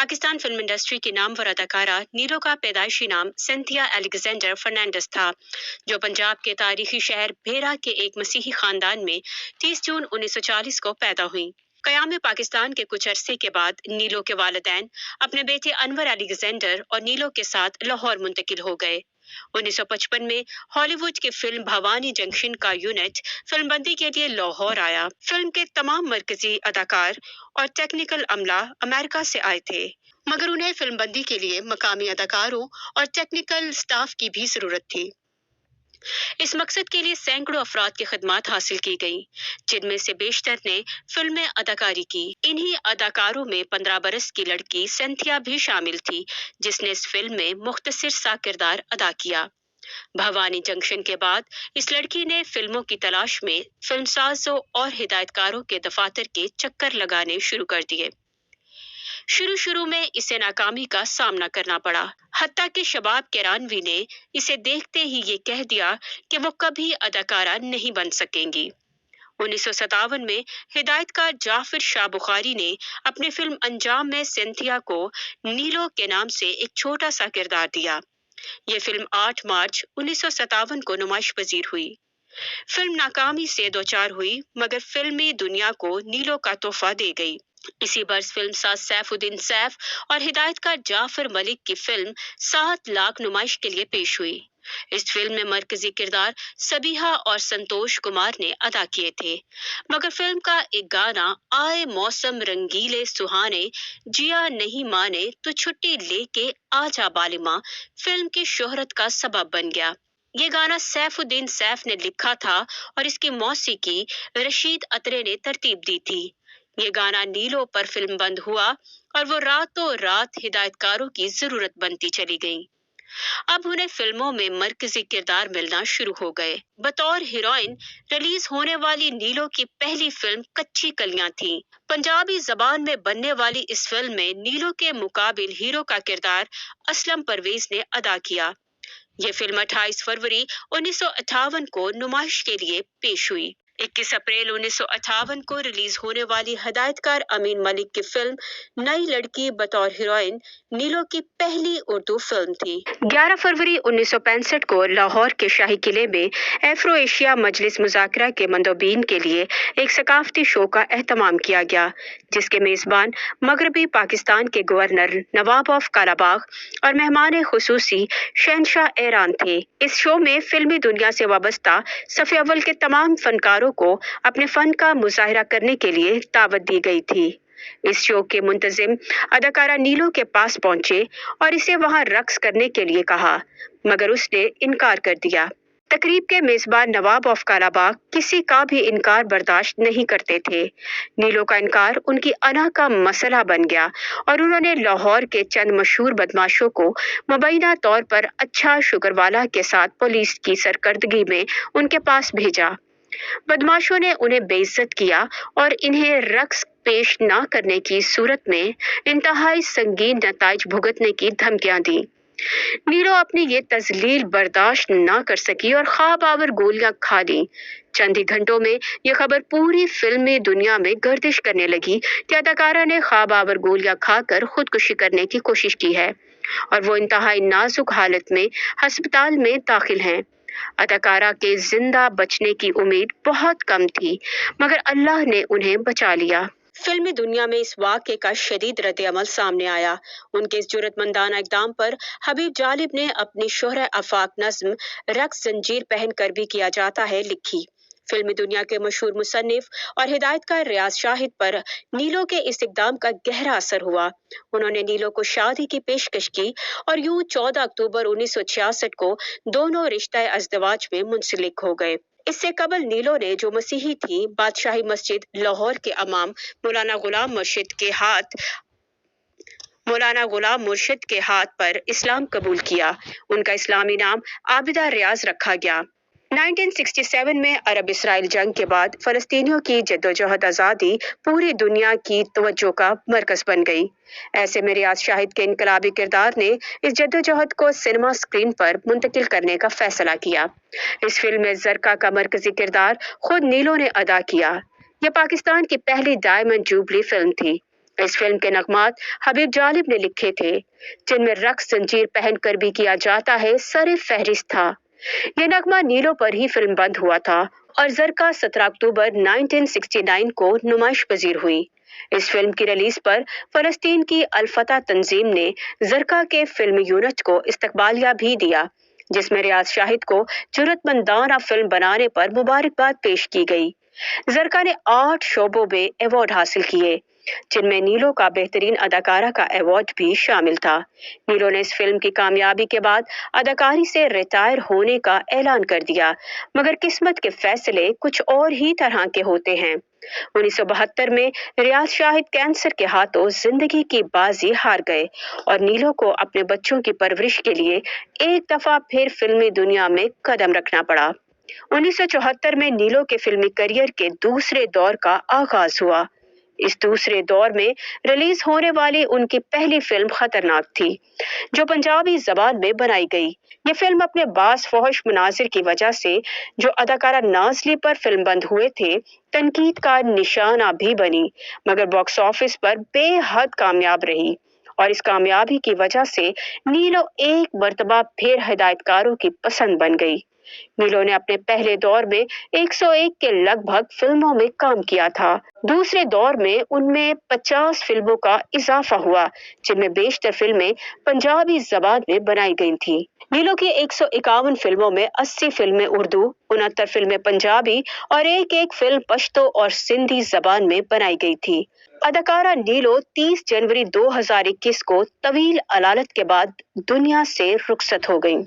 Pakistan film industry की नामवर अदाकारा नीलो का पैदाइशी नाम सिंथिया अलेक्जेंडर फर्नांडिस था, जो पंजाब के तारीखी शहर भेरा के एक मसीही खानदान में 30 जून 1940 को पैदा हुई। कयाम पाकिस्तान के कुछ अरसे के बाद नीलो के वालिदैन अपने बेटे अनवर अलेक्जेंडर और नीलो के साथ लाहौर मुंतकिल हो गए। 1955 में हॉलीवुड की फिल्म भवानी जंक्शन का यूनिट फिल्मबंदी के लिए लाहौर आया। फिल्म के तमाम मरकजी अदाकार और टेक्निकल अमला अमेरिका से आए थे, मगर उन्हें फिल्मबंदी के लिए मकामी अदाकारों और टेक्निकल स्टाफ की भी जरूरत थी। इस मकसद के लिए सैकड़ों अफराद की खिदमत हासिल की गई, जिनमें से बेशतर ने फिल्म में अदाकारी की। इन्हीं अदाकारों में 15 बरस की लड़की सिंथिया भी शामिल थी, जिसने इस फिल्म में मुख्तसर सा किरदार अदा किया। भवानी जंक्शन के बाद इस लड़की ने फिल्मों की तलाश में फिल्मसाजों और हिदायतकारों के दफातर के चक्कर लगाने शुरू कर दिए। शुरू में इसे नाकामी का सामना करना पड़ा, हत्ता कि शबाब केरानवी ने इसे देखते ही ये कह दिया कि वो कभी अदाकारा नहीं बन सकेंगी। 1957 में हिदायतकार जाफर शाह बुखारी ने अपनी फिल्म अंजाम में सिंथिया को नीलो के नाम से एक छोटा सा किरदार दिया। ये फिल्म 8 मार्च 1957 को नुमाइश पजीर हुई। फिल्म नाकामी से दोचार हुई, मगर फिल्मी दुनिया को नीलो का तोहफा दे गई। इसी बरस फिल्म साज सैफुद्दीन सैफ और हिदायतकार जाफर मलिक की फिल्म 7 लाख नुमाइश के लिए पेश हुई। इस फिल्म में मरकजी किरदार सबीहा और संतोष कुमार ने अदा किए थे, मगर फिल्म का एक गाना आए मौसम रंगीले सुहाने जिया नहीं माने तो छुट्टी लेके आजा बालिमा फिल्म की शोहरत का सबब बन गया। ये गाना सैफुद्दीन सैफ ने लिखा था और इसकी मौसीकी रशीद अतरे ने तरतीब दी थी। ये गाना नीलो पर फिल्म बंद हुआ और वो रातों रात हिदायतकारों की जरूरत बनती चली गई। अब उन्हें फिल्मों में मरकजी किरदार मिलना शुरू हो गए। बतौर हीरोइन रिलीज होने वाली नीलो की पहली फिल्म कच्ची कलियां थी। पंजाबी जबान में बनने वाली इस फिल्म में नीलो के मुकाबिल हीरो का किरदार असलम परवेज ने अदा किया। ये फिल्म 28 फरवरी 1958 को नुमाइश के लिए पेश हुई। 21 अप्रैल 1958 को रिलीज होने वाली हिदायतकार अमीन मलिक की फिल्म नई लड़की बतौर हीरोइन नीलो की पहली उर्दू फिल्म थी। 11 फरवरी 1965 को लाहौर के शाही किले में एफ्रो एशिया मजलिस मुज़ाकरा के मंदोबीन के लिए एक सकाफती शो का एहतमाम किया गया, जिसके मेजबान मगरबी पाकिस्तान के गवर्नर नवाब ऑफ कालाबाग और मेहमान खुसूसी शहनशाह ईरान थे। इस शो में फिल्मी दुनिया से वाबस्ता सफ़े अव्वल के तमाम फनकारों को अपने फन का मुजाहिरा करने के लिए दावत दी गई थी। इस शो के मुंतजिम अदाकारा नीलो के पास पहुंचे और इसे वहां रक्स करने के लिए कहा, मगर उसने इनकार कर दिया। तकरीब के मेजबान नवाब ऑफ कालाबाग किसी का भी इनकार बर्दाश्त नहीं करते थे। नीलो का इनकार उनकी अना का मसला बन गया और उन्होंने लाहौर के चंद मशहूर बदमाशों को मुबैना तौर पर अच्छा शुक्रवाला के साथ पुलिस की सरकर्दगी में उनके पास भेजा। बदमाशों ने उन्हें बेइज्जत किया और इन्हें रक्स पेश न करने की सूरत में इंतहाई संगीन नताइज भुगतने की धमकियां दी। नीलो अपनी ये तजलील बर्दाश्त न कर सकी और ख्वाब आवर गोलियां खा ली। चंद ही घंटों में ये खबर पूरी फिल्मी दुनिया में गर्दिश करने लगी कि अदाकारा ने ख्वाब आवर गोलियां खाकर खुदकुशी करने की कोशिश की है और वो इंतहाई नाजुक हालत में अस्पताल में दाखिल हैं। अदाकारा के जिंदा बचने की उम्मीद बहुत कम थी, मगर अल्लाह ने उन्हें बचा लिया। फिल्मी दुनिया में इस वाक़े का शदीद रद्द-ए-अमल सामने आया। उनके इस जुर्रतमंदाना इक़दाम पर हबीब जालिब ने अपनी शोहर आफाक नज़्म रक्स जंजीर पहन कर भी किया जाता है लिखी। फिल्मी दुनिया के मशहूर मुसन्निफ और हिदायतकार रियाज शाहिद पर नीलो के इस इक़दाम का गहरा असर हुआ। उन्होंने नीलो को शादी की पेशकश की और यूं 14 अक्टूबर 1966 को दोनों रिश्ता अज़दवाज में मुंसलिक हो गए। इससे कबल नीलो ने, जो मसीही थी, बादशाही मस्जिद लाहौर के इमाम मौलाना गुलाम मुर्शिद के हाथ पर इस्लाम कबूल किया। उनका इस्लामी नाम आबिदा रियाज रखा गया। 1967 में अरब इसराइल जंग के बाद फलस्तीनियों की जद्दोजहद आज़ादी पूरी दुनिया की तवज्जो का मरकज बन गई। ऐसे में रियाज शाहिद के इनकलाबी किरदार ने इस जद्दोजहद को सिनेमा स्क्रीन पर मुंतकिल करने का फैसला किया। इस फिल्म में जरका का मरकजी किरदार खुद नीलो ने अदा किया। यह पाकिस्तान की पहली डायमंड जुबली फिल्म थी। इस फिल्म के नगमात हबीब जालिब ने लिखे थे, जिनमें रक्स जंजीर पहनकर भी किया जाता है सरे फहरिस्त था। ये नगमा नीलो पर ही फिल्म बंद हुआ था और जरका 17 अक्टूबर 1969 को नुमाइश पजीर हुई। इस फिल्म की रिलीज पर फलस्तीन की अल-फतह तंजीम ने जरका के फिल्म यूनिट को इस्तकबालिया भी दिया, जिसमें रियाज शाहिद को जुर्रतमंदाना फिल्म बनाने पर मुबारकबाद पेश की गई। जरका ने 8 शोबों में अवार्ड हासिल किए, जिनमें नीलो का बेहतरीन अदाकारा का अवार्ड भी शामिल था। नीलो ने इस फिल्म की कामयाबी के बाद अदाकारी से रिटायर होने का ऐलान कर दिया, मगर किस्मत के फैसले कुछ और ही तरह के होते हैं। 1972 में रियाज शाहिद कैंसर के हाथों जिंदगी की बाजी हार गए और नीलो को अपने बच्चों की परवरिश के लिए एक दफा फिर फिल्मी दुनिया में कदम रखना पड़ा। 1974 में नीलो के फिल्मी करियर के दूसरे दौर का आगाज हुआ। इस दूसरे दौर में रिलीज होने वाली उनकी पहली फिल्म खतरनाक थी, जो पंजाबी जबान में बनाई गई। ये फिल्म अपने बास फौहश मनाजिर की वजह से, जो अदाकारा नाजली पर फिल्म बंद हुए थे, तनकीद का निशाना भी बनी, मगर बॉक्स ऑफिस पर बेहद कामयाब रही और इस कामयाबी की वजह से नीलो एक मर्तबा फिर हिदायतकारों की पसंद बन गई। नीलो ने अपने पहले दौर में 101 के लगभग फिल्मों में काम किया था। दूसरे दौर में उनमें 50 फिल्मों का इजाफा हुआ, जिनमें बेशतर फिल्में पंजाबी जबान में बनाई गई थीं। नीलो की 151 फिल्मों में 80 फिल्में उर्दू, 69 फिल्में पंजाबी और एक फिल्म पश्तो और सिंधी जबान में बनाई गई थी। अदाकारा नीलो 30 जनवरी 2021 को तवील अलालत के बाद दुनिया से रुखसत हो गई।